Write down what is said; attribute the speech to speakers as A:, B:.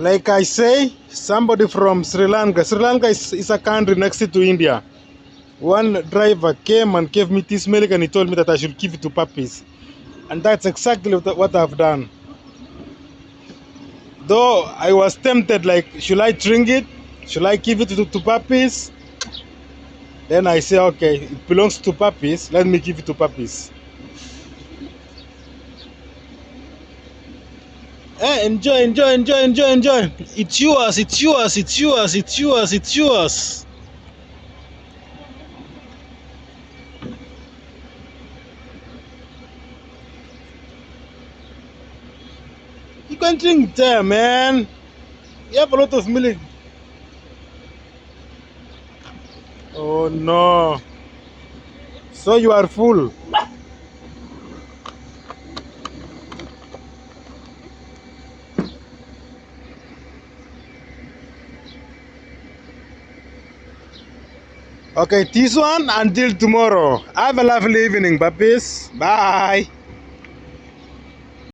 A: Like I say, somebody from Sri Lanka. Sri Lanka is a country next to India. One driver came and gave me this milk and he told me that I should give it to puppies. And that's exactly what I've done. Though I was tempted, like, should I drink it? Should I give it to puppies? Then I say, okay, it belongs to puppies. Let me give it to puppies. Enjoy, enjoy, enjoy, enjoy, enjoy. It's yours, it's yours, it's yours, it's yours, it's yours. You can drink there, man. You have a lot of milk. Oh no. So you are full. Okay, this one until tomorrow. Have a lovely evening, puppies. Bye.